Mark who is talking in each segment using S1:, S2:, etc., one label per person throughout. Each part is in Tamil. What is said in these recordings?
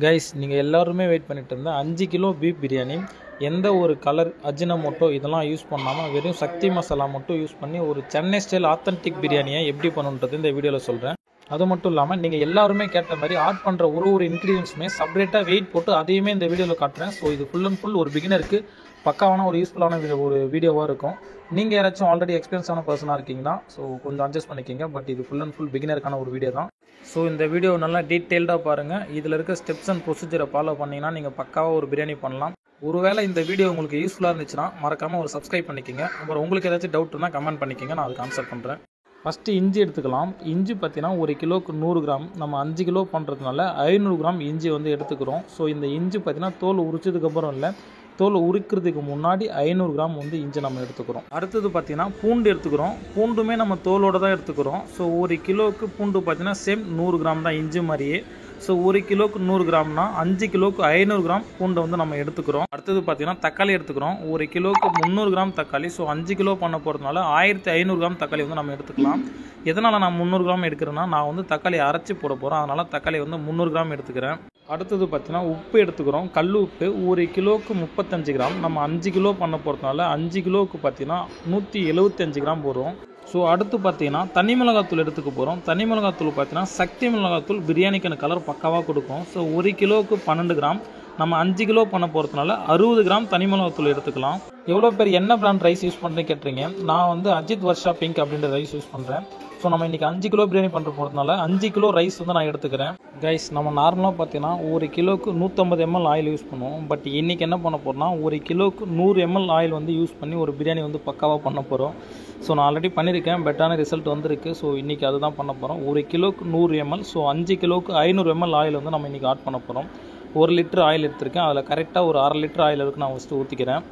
S1: கைஸ் நீங்கள் எல்லாருமே வெயிட் பண்ணிட்டு இருந்த 5 கிலோ பீஃப் பிரியாணி எந்த ஒரு கலர் அஜினமோட்டோ இதெல்லாம் யூஸ் பண்ணாமல் வெறும் சக்தி மசாலா மட்டும் யூஸ் பண்ணி ஒரு சென்னை ஸ்டைல் ஆத்தென்டிக் பிரியாணியை எப்படி பண்ணுன்றது இந்த வீடியோவில் சொல்கிறேன். அது மட்டும் இல்லாமல் நீங்கள் எல்லாருமே கேட்ட மாதிரி ஆட் பண்ணுற ஒரு இன்க்ரீடியன்ஸுமே செப்பரேட்டாக வெயிட் போட்டு அதையுமே இந்த வீடியோவில் காட்டுறேன். ஸோ இது ஃபுல் அண்ட் ஃபுல் ஒரு பிகினருக்கு பக்காவான ஒரு யூஸ்ஃபுல்லான ஒரு வீடியோவாக இருக்கும். நீங்கள் யாராச்சும் ஆல்ரெடி எக்ஸ்பீரியன்ஸான பர்சனாக இருக்கீங்கன்னா ஸோ கொஞ்சம் அட்ஜஸ்ட் பண்ணிக்கிங்க. பட் இது ஃபுல் அண்ட் ஃபுல் பிகினருக்கான ஒரு வீடியோ தான். ஸோ இந்த வீடியோ நல்லா டீட்டெயில்டாக பாருங்கள். இதில் இருக்க ஸ்டெப்ஸ் அண்ட் ப்ரொசீஜரை ஃபாலோ பண்ணிங்கன்னா நீங்கள் பக்காவாக ஒரு பிரியாணி பண்ணலாம். ஒருவேளை இந்த வீடியோ உங்களுக்கு யூஸ்ஃபுல்லாக இருந்துச்சுன்னா மறக்காமல் ஒரு சப்ஸ்கிரைப் பண்ணிக்கோங்க. அப்புறம் உங்களுக்கு ஏதாச்சும் டவுட் இருந்தால் கமெண்ட் பண்ணிக்கோங்க, நான் அதுக்கு ஆன்சர் பண்ணுறேன். ஃபஸ்ட்டு இஞ்சி எடுத்துக்கலாம். இஞ்சி பார்த்தீங்கன்னா 1 கிலோவுக்கு 100 கிராம். நம்ம 5 கிலோ பண்ணுறதுனால 500 கிராம் இஞ்சி வந்து எடுத்துக்கிறோம். ஸோ இந்த இஞ்சி பார்த்தீங்கன்னா தோல் உரிச்சதுக்கப்புறம் இல்லை, தோல் உரிக்கிறதுக்கு முன்னாடி 500 கிராம் வந்து இஞ்சி நம்ம எடுத்துக்கிறோம். அடுத்தது பார்த்தீங்கன்னா பூண்டு எடுத்துக்கிறோம். பூண்டுமே நம்ம தோலோடு தான் எடுத்துக்கிறோம். ஸோ 1 கிலோவுக்கு பூண்டு பார்த்தீங்கன்னா சேம் 100 கிராம் தான் இஞ்சி மாதிரியே. ஸோ 1 கிலோவுக்கு 100 கிராம்னா 5 கிலோவுக்கு 500 கிராம் பூண்டை வந்து நம்ம எடுத்துக்கிறோம். அடுத்தது பார்த்தீங்கன்னா தக்காளி எடுத்துக்கிறோம். 1 கிலோவுக்கு 300 கிராம் தக்காளி. ஸோ 5 கிலோ பண்ண போகிறதுனால 1500 கிராம் தக்காளி வந்து நம்ம எடுத்துக்கலாம். எதனால் நான் 300 கிராம் எடுக்கிறேன்னா நான் வந்து தக்காளி அரைச்சி போட போகிறேன், அதனால் தக்காளி வந்து 300 கிராம் எடுத்துக்கிறேன். அடுத்தது பார்த்தீங்கன்னா உப்பு எடுத்துக்கிறோம். கல் உப்பு 1 கிலோவுக்கு 35 கிராம். நம்ம 5 கிலோ பண்ண போகிறதுனால 5 கிலோவுக்கு பார்த்தீங்கன்னா 175 கிராம் போடுறோம். ஸோ அடுத்து பார்த்தீங்கன்னா தனி மிளகாத்தூள் எடுத்துக்க போகிறோம். தனி மிளகாத்தூள் பார்த்தீங்கன்னா சக்தி மிளகாத்தூள் பிரியாணிக்கான கலர் பக்காவாக கொடுக்கும். ஸோ 1 கிலோவுக்கு 12 கிராம். நம்ம 5 கிலோ பண்ண போகிறதுனால 60 கிராம் தனி மிளகாத்தூள் எடுத்துக்கலாம். எவ்வளோ பேர் என்ன பிராண்ட் ரைஸ் யூஸ் பண்ணுறேன்னு கேட்டுறீங்க. நான் வந்து அஜித் வர்ஷா பிங்க் அப்படின்ற ரைஸ் யூஸ் பண்ணுறேன். ஸோ நம்ம இன்றைக்கி 5 கிலோ பிரியாணி பண்ணுற போகிறதுனால 5 கிலோ ரைஸ் வந்து நான் எடுத்துக்கிறேன். கைஸ் நம்ம நார்மலாக பார்த்தீங்கன்னா 1 கிலோவுக்கு 150 ml ஆயில் யூஸ் பண்ணுவோம். பட் இன்றைக்கி என்ன பண்ண போகிறோம்னா 1 கிலோவுக்கு 100 ml ஆயில் வந்து யூஸ் பண்ணி ஒரு பிரியாணி வந்து பக்காவாக பண்ண போகிறோம். ஸோ நான் ஆல்ரெடி பண்ணியிருக்கேன், பெட்டான ரிசல்ட் வந்திருக்கு. ஸோ இன்றைக்கி அதுதான் பண்ண போகிறோம். 1 கிலோவுக்கு 100 ml. ஸோ 5 கிலோவுக்கு 500 ml ஆயில் வந்து நம்ம இன்றைக்கி ஆட் பண்ண போகிறோம். 1 லிட்டர் ஆயில் எடுத்திருக்கேன். அதில் கரெக்டாக ஒரு 1/2 லிட்டர் ஆயில் இருக்கு நான் ஃபஸ்ட்டு ஊற்றிக்கிறேன்.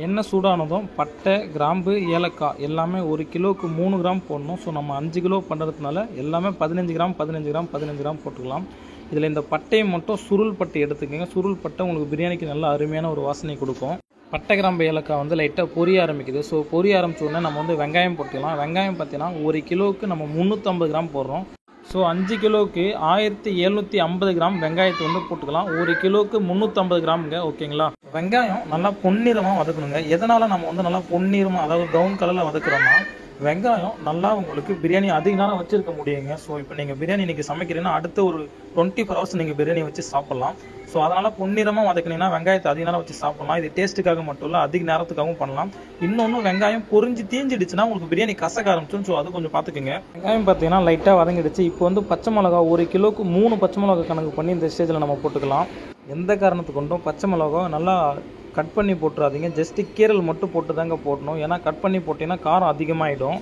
S1: எண்ணெய் சூடானதும் பட்டை, கிராம்பு, ஏலக்காய் எல்லாமே 1 கிலோவுக்கு 3 கிராம் போடணும். ஸோ நம்ம 5 கிலோ பண்ணுறதுனால எல்லாமே 15 கிராம் 15 கிராம் 15 கிராம் போட்டுக்கலாம். இதில் இந்த பட்டையை மட்டும் சுருள் பட்டை எடுத்துக்கோங்க. சுருள் பட்டை உங்களுக்கு பிரியாணிக்கு நல்ல அருமையான ஒரு வாசனை கொடுக்கும். பட்டை, கிராம்பு, ஏலக்காய் வந்து லைட்டாக பொரிய ஆரம்பிக்குது. ஸோ பொரிய ஆரம்பிச்சோடனே நம்ம வந்து வெங்காயம் போட்டுக்கலாம். வெங்காயம் பார்த்தீங்கன்னா 1 கிலோவுக்கு நம்ம 350 கிராம் போடுறோம். ஸோ 5 கிலோவுக்கு 1750 கிராம் வெங்காயத்தை வந்து போட்டுக்கலாம். 1 கிலோவுக்கு 350 கிராமுங்க. ஓகேங்களா? வெங்காயம் நல்லா பொன்னிறமாக வதக்கணுங்க. எதனால் நம்ம வந்து நல்லா பொன்னிறமாக, அதாவது ப்ரௌன் கலரில் வதக்குறோம்னா வெங்காயம் நல்லா உங்களுக்கு பிரியாணி அதிக நேரம் வச்சுருக்க முடியுங்க. ஸோ இப்போ நீங்கள் பிரியாணி இன்றைக்கி சமைக்கிறீங்கன்னா அடுத்த ஒரு 24 hours நீங்கள் பிரியாணி வச்சு சாப்பிட்லாம். ஸோ அதனால் பொன்னிறமாக வதக்கினீங்கன்னா வெங்காயத்தை அதிக நேரம் வச்சு சாப்பிட்லாம். இது டேஸ்ட்டுக்காக மட்டும் இல்லை, அதிக நேரத்துக்காகவும் பண்ணலாம். இன்னொன்று வெங்காயம் பொரிஞ்சு தீஞ்சிடுச்சுன்னா உங்களுக்கு பிரியாணி கசக்க ஆரம்பிச்சிடும். ஸோ அது கொஞ்சம் பார்த்துக்குங்க. வெங்காயம் பார்த்தீங்கன்னா லைட்டாக வதங்கிடுச்சு. இப்போ வந்து பச்சை மிளகா 1 கிலோவுக்கு 3 பச்சை மிளகா கணக்கு பண்ணி இந்த ஸ்டேஜில் நம்ம போட்டுக்கலாம். எந்த காரணத்துக்கு கொண்டும் பச்சை மிளகா நல்லா கட் பண்ணி போட்டுறாதீங்க. ஜஸ்ட்டு கீரல் மட்டும் போட்டு தாங்க போடணும். ஏன்னா கட் பண்ணி போட்டிங்கன்னா காரம் அதிகமாகிடும்.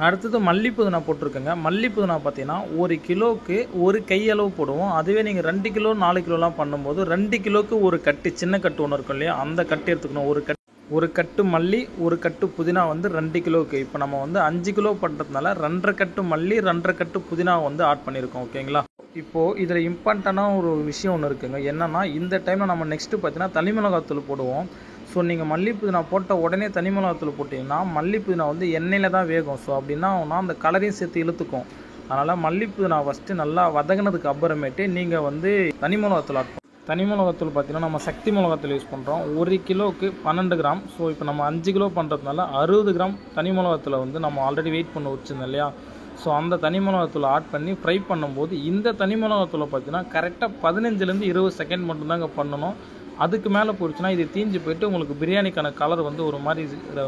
S1: அடுத்தது மல்லி புதினா போட்டிருக்கேங்க. மல்லி புதினா பார்த்தீங்கன்னா 1 கிலோவுக்கு 1 கையளவு போடுவோம். அதுவே நீங்கள் 2 கிலோ 4 கிலோலாம் பண்ணும்போது 2 கிலோவுக்கு ஒரு கட்டு, சின்ன கட்டு ஒன்று இருக்கும் இல்லையா, அந்த கட்டு எடுத்துக்கணும். ஒரு கட்டு மல்லி, ஒரு கட்டு புதினா வந்து 2 கிலோவுக்கு. இப்போ நம்ம வந்து 5 கிலோ பண்ணுறதுனால 2.5 கட்டு மல்லி, 2.5 கட்டு புதினா வந்து ஆட் பண்ணியிருக்கோம். ஓகேங்களா? இப்போது இதில் இம்பார்ட்டண்டான ஒரு விஷயம் ஒன்று இருக்குங்க. என்னென்னா இந்த டைமில் நம்ம நெக்ஸ்ட்டு பார்த்தீங்கன்னா தனி மிளகாத்தூள் போடுவோம். ஸோ நீங்கள் மல்லி புதினா போட்ட உடனே தனி மிளகாத்தூள் போட்டிங்கன்னா மல்லி புதினா வந்து எண்ணெயில் தான் வேகும். ஸோ அப்படின்னா அந்த கலரையும் சேர்த்து இழுத்துக்கும். அதனால் மல்லி புதினா ஃபஸ்ட்டு நல்லா வதங்கினதுக்கு அப்புறமேட்டு நீங்கள் வந்து தனி மிளகாத்தூள் ஆட் பண்ணும். தனி மிளகாத்தூள் பார்த்தீங்கன்னா நம்ம சக்தி மிளகாத்தூள் யூஸ் பண்ணுறோம். 1 கிலோவுக்கு 12 கிராம். ஸோ இப்போ நம்ம 5 கிலோ பண்ணுறதுனால 60 கிராம் தனி மிளகாத்தூளை வந்து நம்ம ஆல்ரெடி வெயிட் பண்ண வச்சுருந்தோம் இல்லையா. ஸோ அந்த தனி மிளகாத்தூளை ஆட் பண்ணி ஃப்ரை பண்ணும்போது இந்த தனி மிளகாத்தூளை பார்த்தீங்கன்னா கரெக்டாக 15லேருந்து 20 செகண்ட் மட்டும்தாங்க பண்ணணும். அதுக்கு மேலே போயிடுச்சுன்னா இது தீஞ்சு போயிட்டு உங்களுக்கு பிரியாணிக்கான கலர் வந்து ஒரு மாதிரி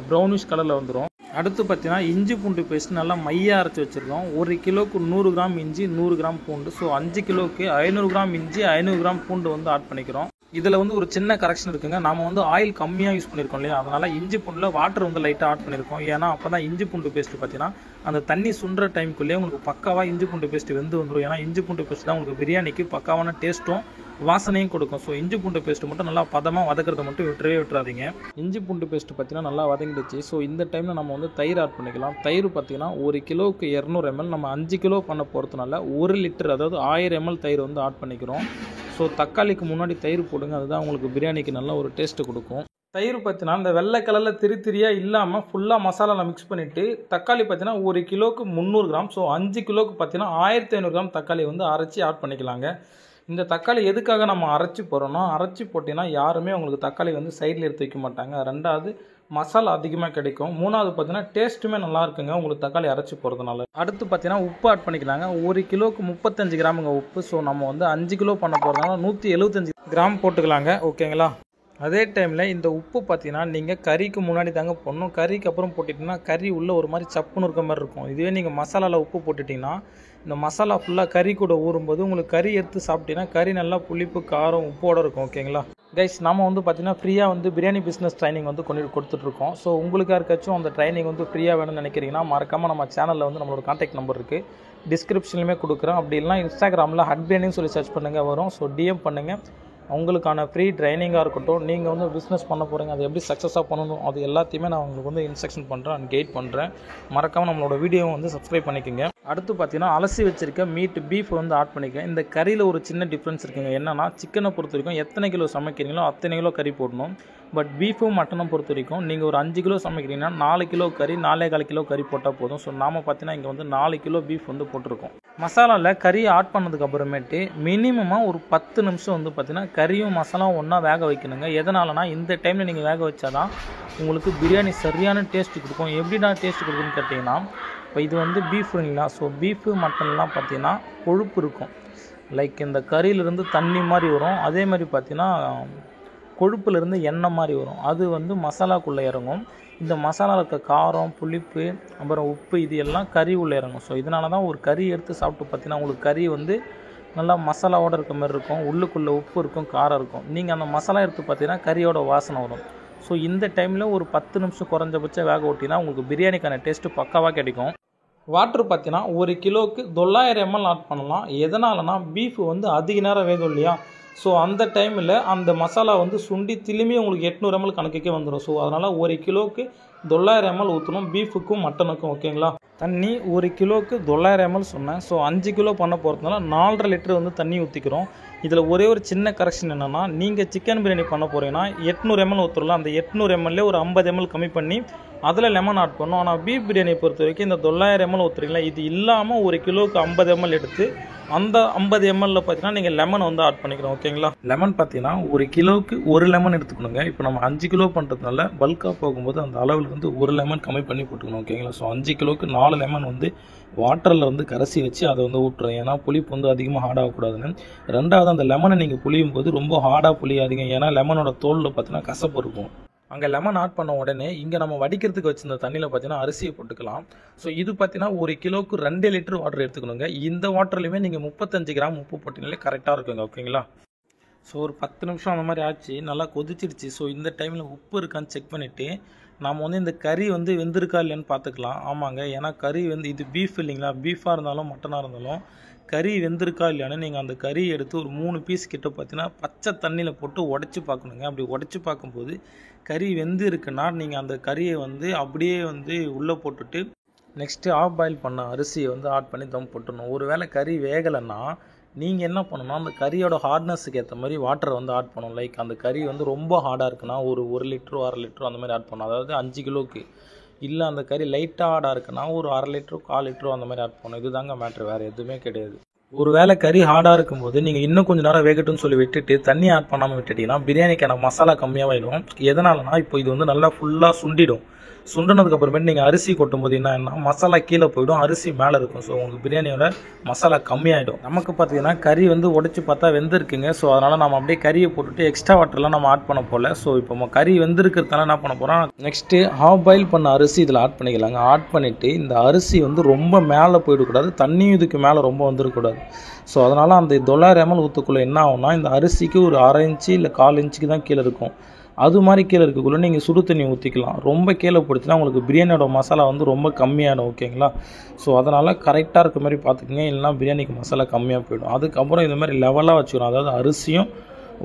S1: ப்ரௌனிஷ் கலரில் வந்துடும். அடுத்து பார்த்தீங்கன்னா இஞ்சி பூண்டு பேஸ்ட் நல்லா மையாக அரைச்சி வச்சுருக்கோம். 1 கிலோவுக்கு 100 கிராம் இஞ்சி, 100 கிராம் பூண்டு. ஸோ 5 கிலோவுக்கு 500 கிராம் இஞ்சி, 500 கிராம் பூண்டு வந்து ஆட் பண்ணிக்கிறோம். இதில் வந்து ஒரு சின்ன கரெக்ஷன் இருக்குங்க. நம்ம வந்து ஆயில் கம்மியாக யூஸ் பண்ணியிருக்கோம் இல்லையா, அதனால் இஞ்சி பூண்டில் வாட்டர் வந்து லைட்டாக ஆட் பண்ணியிருக்கோம். ஏன்னா அப்போ தான் இஞ்சி பூண்டு பேஸ்ட்டு பார்த்தீங்கன்னா அந்த தண்ணி சுண்டுற டைமுக்குள்ளேயே உங்களுக்கு பக்காவாக இஞ்சி பூண்டு பேஸ்ட்டு வெந்து வந்துடும். ஏன்னா இஞ்சி பூண்டு பேஸ்ட் தான் உங்களுக்கு பிரியாணிக்கு பக்காவான டேஸ்ட்டும் வாசனையும் கொடுக்கும். ஸோ இஞ்சி பூண்டு பேஸ்ட்டு மட்டும் நல்லா பதமாக வதக்கிறத மட்டும் விட்டுறாதீங்க. இஞ்சி பூண்டு பேஸ்ட்டு பார்த்தீங்கன்னா நல்லா வதங்கிடுச்சு. ஸோ இந்த டைமில் நம்ம வந்து தயிர் ஆட் பண்ணிக்கலாம். தயிர் பார்த்தீங்கன்னா 1 கிலோவுக்கு 200 ml. நம்ம 5 கிலோ பண்ண போகிறதுனால 1 லிட்டர், அதாவது 1000 ml தயிர் வந்து ஆட் பண்ணிக்கிறோம். ஸோ தக்காளிக்கு முன்னாடி தயிர் போடுங்க, அதுதான் உங்களுக்கு பிரியாணிக்கு நல்ல ஒரு டேஸ்ட்டு கொடுக்கும். தயிர் பார்த்தீங்கன்னா இந்த வெள்ளை கலரில் திரியாக இல்லாமல் ஃபுல்லாக மசாலாவில் மிக்ஸ் பண்ணிவிட்டு, தக்காளி பார்த்தீங்கன்னா 1 கிலோவுக்கு 300 கிராம். ஸோ 5 கிலோவுக்கு பார்த்தீங்கன்னா 1500 கிராம் தக்காளி வந்து அரைச்சி ஆட் பண்ணிக்கலாங்க. இந்த தக்காளி எதுக்காக நம்ம அரைச்சி போகிறோன்னா, அரைச்சி போட்டிங்கன்னா யாருமே உங்களுக்கு தக்காளி வந்து சைடில் எடுத்து வைக்க மாட்டாங்க. 2வது மசாலா அதிகமாக கிடைக்கும். 3வது பார்த்தீங்கன்னா டேஸ்ட்டுமே நல்லா இருக்குங்க உங்களுக்கு தக்காளி அரைச்சி போகிறதுனால. அடுத்து பார்த்தீங்கன்னா உப்பு ஆட் பண்ணிக்கலாங்க. 1 கிலோவுக்கு 35 கிராமுங்க உப்பு. ஸோ நம்ம வந்து 5 கிலோ பண்ண போகிறதுனால 175 கிராம் போட்டுக்கலாங்க. ஓகேங்களா? அதே டைமில் இந்த உப்பு பார்த்தீங்கன்னா நீங்கள் கறிக்கு முன்னாடி தாங்க போடணும். கறிக்கு அப்புறம் போட்டிட்டிங்கன்னா கறி உள்ளே ஒரு மாதிரி சப்புன்னு இருக்க மாதிரி இருக்கும். இதுவே நீங்கள் மசாலாவில் உப்பு போட்டுட்டிங்கன்னா இந்த மசாலா ஃபுல்லாக கறி கூட ஊறும்போது உங்களுக்கு கறி எடுத்து சாப்பிட்டீங்கன்னா கறி நல்லா புளிப்பு காரம் உப்போடு இருக்கும். ஓகேங்களா கைஸ்? நம்ம வந்து பார்த்தீங்கன்னா ஃப்ரீயாக வந்து பிரியாணி பிஸ்னஸ் ட்ரைனிங் வந்து கொடுத்துட்ருக்கோம். ஸோ உங்களுக்கு யாருக்காச்சும் அந்த ட்ரைனிங் வந்து ஃப்ரீயாக வேணும்னு நினைக்கிறீங்கன்னா மறக்காமல் நம்ம சேனலில் வந்து நம்மளோட கான்டாக்ட் நம்பர் இருக்குது, டிஸ்கிரிப்ஷன்லையுமே கொடுக்குறோம். அப்படி இல்லைனா இன்ஸ்டாகிராமில் ஹட் பிரியாணின்னு சொல்லி சர்ச் பண்ணுங்கள், வரும். ஸோ டிஎம் பண்ணுங்கள். உங்களுக்கான ஃப்ரீ ட்ரைனிங்காக இருக்கட்டும், நீங்கள் வந்து பிஸ்னஸ் பண்ண போகிறீங்க, அது எப்படி சக்ஸஸாக பண்ணணும், அது எல்லாத்தையுமே நான் உங்களுக்கு வந்து இன்ஸ்ட்ரக்ஷன் பண்ணுறேன் அண்ட் கைட் பண்ணுறேன். மறக்காமல் நம்மளோட வீடியோவை வந்து சப்ஸ்கிரைப் பண்ணிக்கோங்க. அடுத்து பார்த்தீங்கன்னா அலசி வச்சிருக்க பீஃப் வந்து ஆட் பண்ணிக்கேன். இந்த கறியில் ஒரு சின்ன டிஃப்ரென்ஸ் இருக்குங்க. என்னன்னா, சிக்கனை பொறுத்த வரைக்கும் எத்தனை கிலோ சமைக்கிறீங்களோ அத்தனை கிலோ கறி போடணும். பட் பீஃபும் மட்டனை பொறுத்த வரைக்கும் நீங்கள் ஒரு 5 கிலோ சமைக்கிறீங்கன்னா 4 கிலோ கறி 4.25 கிலோ கறி போட்டால் போதும். ஸோ நாம் பார்த்தீங்கன்னா இங்கே வந்து 4 கிலோ பீஃப் வந்து போட்டிருக்கோம். மசாலாவில் கறி ஆட் பண்ணதுக்கு அப்புறமேட்டு மினிமமாக ஒரு 10 நிமிஷம் வந்து பார்த்தீங்கன்னா கறியும் மசாலாவும் ஒன்றா வேக வைக்கணுங்க. எதனாலனா இந்த டைமில் நீங்கள் வேக வச்சாதான் உங்களுக்கு பிரியாணி சரியான டேஸ்ட்டு கொடுக்கும். எப்படின்னா டேஸ்ட்டு கொடுக்குன்னு கேட்டிங்கன்னா, இப்போ இது வந்து பீஃப் இல்லைங்களா? ஸோ பீஃபு மட்டன்லாம் பார்த்தீங்கன்னா கொழுப்பு இருக்கும். லைக் இந்த கறியிலேருந்து தண்ணி மாதிரி வரும். அதே மாதிரி பார்த்தீங்கன்னா கொழுப்புலேருந்து எண்ணெய் மாதிரி வரும். அது வந்து மசாலாக்குள்ளே இறங்கும். இந்த மசாலாவில் இருக்க காரம், புளிப்பு, அப்புறம் உப்பு, இது எல்லாம் கறி உள்ளே இறங்கும். ஸோ இதனால தான் ஒரு கறி எடுத்து சாப்பிட்டு பார்த்தீங்கன்னா உங்களுக்கு கறி வந்து நல்லா மசாலாவோடு இருக்க மாதிரி இருக்கும். உள்ளுக்குள்ளே உப்பு இருக்கும், காரம் இருக்கும். நீங்கள் அந்த மசாலா எடுத்து பார்த்தீங்கன்னா கறியோட வாசனை வரும். ஸோ இந்த டைமில் ஒரு 10 நிமிஷம் குறைஞ்சபட்சம் வேக ஓட்டினா உங்களுக்கு பிரியாணிக்கான டேஸ்ட்டு பக்காவாக கிடைக்கும். வாட்ரு பார்த்தீங்கன்னா 1 கிலோவுக்கு 900 ml ஆட் பண்ணலாம். எதனாலனா பீஃப் வந்து அதிக நேரம் வேகும் இல்லையா? ஸோ அந்த டைமில் அந்த மசாலா வந்து சுண்டி திரும்பி உங்களுக்கு 800 ml கணக்குக்கே வந்துடும். ஸோ அதனால் 1 கிலோவுக்கு 900 ml ஊற்றணும் பீஃபுக்கும் மட்டனுக்கும். ஓகேங்களா? தண்ணி 1 கிலோவுக்கு 900 ml சொன்னேன். ஸோ 5 கிலோ பண்ண போகிறதுனால 4.5 லிட்டர் வந்து தண்ணி ஊற்றிக்கிறோம். இதில் ஒரே ஒரு சின்ன கரெக்ஷன் என்னென்னா, நீங்கள் சிக்கன் பிரியாணி பண்ண போகிறீங்கன்னா 800 ml ஊற்றுறலாம். அந்த 800 ml ஒரு 50 ml கம்மி பண்ணி அதில் லெமன் ஆட் பண்ணோம். ஆனால் பீஃப் பிரியாணியை பொறுத்த வரைக்கும் இந்த 900 ml ஊற்றுறீங்களா, இது இல்லாமல் 1 கிலோவுக்கு 50 ml எடுத்து அந்த 50 ml பார்த்தீங்கன்னா நீங்கள் லெமன் வந்து ஆட் பண்ணிக்கிறோம். ஓகேங்களா? லெமன் பார்த்தீங்கன்னா 1 கிலோவுக்கு 1 லெமன் எடுத்துக்கணுங்க. இப்போ நம்ம 5 கிலோ பண்ணுறதுனால பல்காக போகும்போது அந்த அளவில் வந்து 1 லெமன் கம்மி பண்ணி போட்டுக்கணும். ஓகேங்களா? ஸோ 5 கிலோவுக்கு 4 லெமன் வந்து வாட்டரில் வந்து கரைச்சி வச்சு அதை வந்து ஊட்டுறோம். ஏன்னா புளிப்பு வந்து அதிகமாக ஹார்டாகக்கூடாதுன்னு. 2வது அந்த லெமனை நீங்கள் புளியும் போது ரொம்ப ஹார்டாக புளியாதீங்க. ஏன்னா லெமனோட தோலில் பார்த்தீங்கன்னா கசப்பு இருக்கும். அங்கே லெமன் ஆட் பண்ண உடனே இங்கே நம்ம வடிக்கிறதுக்கு வச்சிருந்த தண்ணியில் பார்த்தீங்கன்னா அரிசியை போட்டுக்கலாம். ஸோ இது பார்த்தீங்கன்னா 1 கிலோவுக்கு 2 லிட்டர் வாட்டர் எடுத்துக்கணுங்க. இந்த வாட்டர்லையுமே நீங்கள் 35 கிராம் உப்பு போட்டிங்கனாலே கரெக்டாக இருக்குங்க. ஓகேங்களா? ஸோ ஒரு 10 நிமிஷம் அந்த மாதிரி ஆச்சு, நல்லா கொதிச்சிடுச்சு. ஸோ இந்த டைமில் உப்பு இருக்கான்னு செக் பண்ணிவிட்டு நாம் வந்து இந்த கறி வந்து வெந்திருக்கா இல்லைன்னு பார்த்துக்கலாம். ஆமாங்க, ஏன்னா கறி வந்து இது பீஃப் இல்லைங்களா? பீஃபாக இருந்தாலும் மட்டனாக இருந்தாலும் கறி வெந்திருக்கா இல்லையான்னு நீங்கள் அந்த கறி எடுத்து ஒரு 3 பீஸ் கிட்ட பார்த்தீங்கன்னா பச்சை தண்ணியில் போட்டு உடச்சி பார்க்கணுங்க. அப்படி உடச்சி பார்க்கும்போது கறி வெந்து இருக்குன்னா நீங்கள் அந்த கறியை வந்து அப்படியே வந்து உள்ளே போட்டுட்டு நெக்ஸ்ட்டு ஆஃப் பாயில் பண்ண அரிசியை வந்து ஆட் பண்ணி தம் போட்டுடணும். ஒரு வேளை கறி வேகலைன்னா நீங்கள் என்ன பண்ணணும்னா அந்த கறியோட ஹார்ட்னஸுக்கு ஏற்ற மாதிரி வாட்டரை வந்து ஆட் பண்ணணும். லைக் அந்த கறி வந்து ரொம்ப ஹார்டாக இருக்குன்னா ஒரு 1 லிட்டரோ 1/2 லிட்டரோ அந்த மாதிரி ஆட் பண்ணணும். அதாவது 5 கிலோவுக்கு. இல்லை அந்த கறி லைட்டாக ஹார்டாக இருக்குன்னா ஒரு 1/2 லிட்டரோ 1/4 லிட்டரோ அந்த மாதிரி ஆட் பண்ணணும். இது தாங்க மேட்ரு, வேறு எதுவுமே கிடையாது. ஒரு வேளை கறி ஹார்டாக இருக்கும்போது நீங்கள் இன்னும் கொஞ்சம் நேரம் வேகட்டும்னு சொல்லி விட்டுட்டு தண்ணி ஆட் பண்ணாமல் விட்டுட்டிங்கன்னா பிரியாணிக்கான மசாலா கம்மியாகிடும். எதனாலனா இப்போ இது வந்து நல்லா ஃபுல்லாக சுண்டிடும். சுண்டினதுக்கு அப்புறமேட்டு நீங்கள் அரிசி கொட்டும் போது என்ன மசாலா கீழே போயிடும், அரிசி மேலே இருக்கும். ஸோ உங்களுக்கு பிரியாணியோட மசாலா கம்மியாகிடும். நமக்கு பார்த்தீங்கன்னா கறி வந்து உடச்சி பார்த்தா வெந்திருக்குங்க. ஸோ அதனால் நம்ம அப்படியே கறியை போட்டுட்டு எக்ஸ்ட்ரா வாட்டர்லாம் நம்ம ஆட் பண்ண போகல. ஸோ இப்போ நம்ம கறி வெந்திருக்கிறதுனால என்ன பண்ண போகிறோம், நெக்ஸ்ட்டு ஹாஃப் பாயில் பண்ண அரிசி இதில் ஆட் பண்ணிக்கலாங்க. ஆட் பண்ணிவிட்டு இந்த அரிசி வந்து ரொம்ப மேலே போயிடக்கூடாது, தண்ணியும் இதுக்கு மேலே ரொம்ப வந்துடக்கூடாது. ஸோ அதனால் அந்த 900 ml ஊற்றுக்குள்ளே என்ன ஆகும்னா இந்த அரிசிக்கு ஒரு 1/2 இன்ச்சு இல்லை 1/4 இன்ச்சுக்கு தான் கீழே இருக்கும். அது மாதிரி கீழே இருக்கக்குள்ளே நீங்கள் சுடு தண்ணி ஊற்றிக்கலாம். ரொம்ப கீழே போடுச்சுன்னா உங்களுக்கு பிரியாணியோட மசாலா வந்து ரொம்ப கம்மியாகிடும். ஓகேங்களா? ஸோ அதனால் கரெக்டாக இருக்க மாதிரி பார்த்துக்குங்க, இல்லைனா பிரியாணிக்கு மசாலா கம்மியாக போயிடும். அதுக்கப்புறம் இந்த மாதிரி லெவலாக வச்சுக்கணும். அதாவது அரிசியும்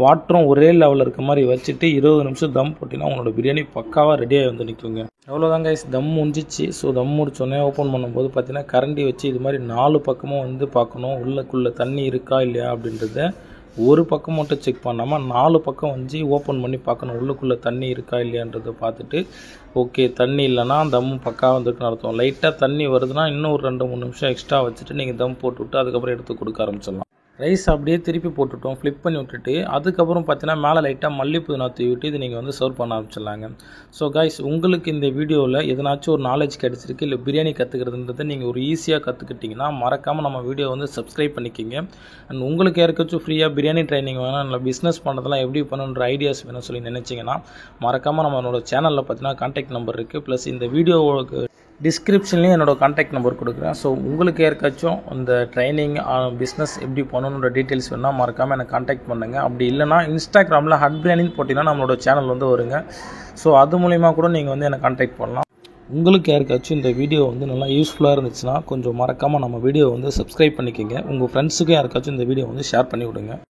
S1: வாட்டரும் ஒரே லெவலில் இருக்க மாதிரி வச்சுட்டு 20 நிமிஷம் தம் போட்டிங்கன்னா உங்களோட பிரியாணி பக்காவாக ரெடியாகி வந்து நிற்குங்க. எவ்வளோதாங்க தம் முடிஞ்சிச்சு. ஸோ தம் முடிச்சோடனே ஓப்பன் பண்ணும்போது பார்த்தீங்கன்னா கரண்டி வச்சு இது மாதிரி 4 பக்கமும் வந்து பார்க்கணும் உள்ளக்குள்ளே தண்ணி இருக்கா இல்லையா அப்படின்றத. ஒரு பக்கம் மட்டும் செக் பண்ணாமல் 4 பக்கம் வந்து ஓப்பன் பண்ணி பார்க்கணும் உள்ளுக்குள்ளே தண்ணி இருக்கா இல்லையான்றதை பார்த்துட்டு ஓகே தண்ணி இல்லைனா தம்மு பக்காவாக வந்துட்டுன்னு அர்த்தம். லைட்டாக தண்ணி வருதுன்னா இன்னும் ஒரு 2-3 நிமிஷம் எக்ஸ்ட்ரா வச்சுட்டு நீங்கள் தம் போட்டுவிட்டு அதுக்கப்புறம் எடுத்து கொடுக்க ஆரம்பிச்சிடலாம். ரைஸ் அப்படியே திருப்பி போட்டுட்டோம், ஃப்ளிப் பண்ணி விட்டுட்டு அதுக்கப்புறம் பார்த்தீங்கன்னா மேலே லைட்டாக மல்லிப்பூ புதினா தூவி விட்டு இது நீங்கள் வந்து சர்வ் பண்ண ஆரம்பிச்சிடலாங்க. ஸோ கைஸ், உங்களுக்கு இந்த வீடியோவில் எதனாச்சும் ஒரு நாலேஜ் கிடச்சிருக்கு, இல்லை பிரியாணி கற்றுக்கிறதுன்றதை நீங்கள் ஒரு ஈஸியாக கற்றுக்கிட்டிங்கன்னா மறக்காமல் நம்ம வீடியோ வந்து சப்ஸ்கிரைப் பண்ணிக்கிங்க. அண்ட் உங்களுக்கு யாருக்காச்சும் ஃப்ரீயாக பிரியாணி ட்ரைனிங் வேணும், இல்லை பிஸ்னஸ் பண்ணுறதுலாம் எப்படி பண்ணுன்ற ஐடியாஸ் வேணும்னு சொல்லி நினச்சிங்கன்னா மறக்காமல் நம்மளோட சேனலில் பார்த்தீங்கன்னா கான்டாக்ட் நம்பர் இருக்குது. ப்ளஸ் இந்த வீடியோவுக்கு டிஸ்கிரிப்ஷன்லேயும் என்னோடய கான்டாக்ட் நம்பர் கொடுக்குறேன். ஸோ உங்களுக்கு யாருக்காச்சும் இந்த ட்ரைனிங் பிஸ்னஸ் எப்படி பண்ணணுன்ற டீட்டெயில்ஸ் வேணால் மறக்காமல் எனக்கு கான்டாக்ட் பண்ணுங்கள். அப்படி இல்லைனா இன்ஸ்டாகிராமில் ஹட் பிரியாணின்னு போட்டிங்கன்னா நம்மளோட சேனல் வந்து வருங்க. ஸோ அது மூலிமா கூட நீங்கள் வந்து எனக்கு கான்டாக்ட் பண்ணலாம். உங்களுக்கு யாருக்காச்சும் இந்த வீடியோ வந்து நல்லா யூஸ்ஃபுல்லாக இருந்துச்சுன்னா கொஞ்சம் மறக்காமல் நம்ம வீடியோ வந்து சப்ஸ்கிரைப் பண்ணிக்கோங்க. உங்கள் ஃப்ரெண்ட்ஸுக்கும் யாருக்காச்சும் இந்த வீடியோ வந்து ஷேர் பண்ணி விடுங்க.